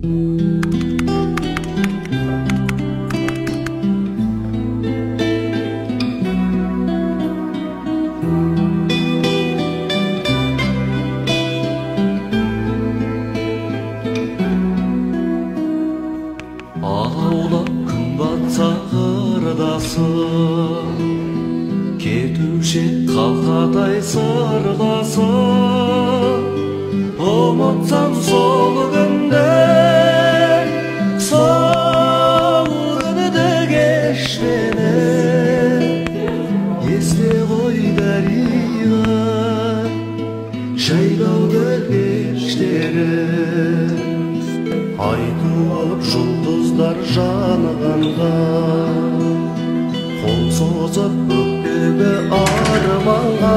Аулап күн батса ырдасың, кетуші қалқадай сырласың. Ұмытсам сол күнді, сол күнді кеш мені. Есте ғой дариға, жайлау кештері. Ай туып жұлдыздар жанғанда, қол созып көктегі арманға.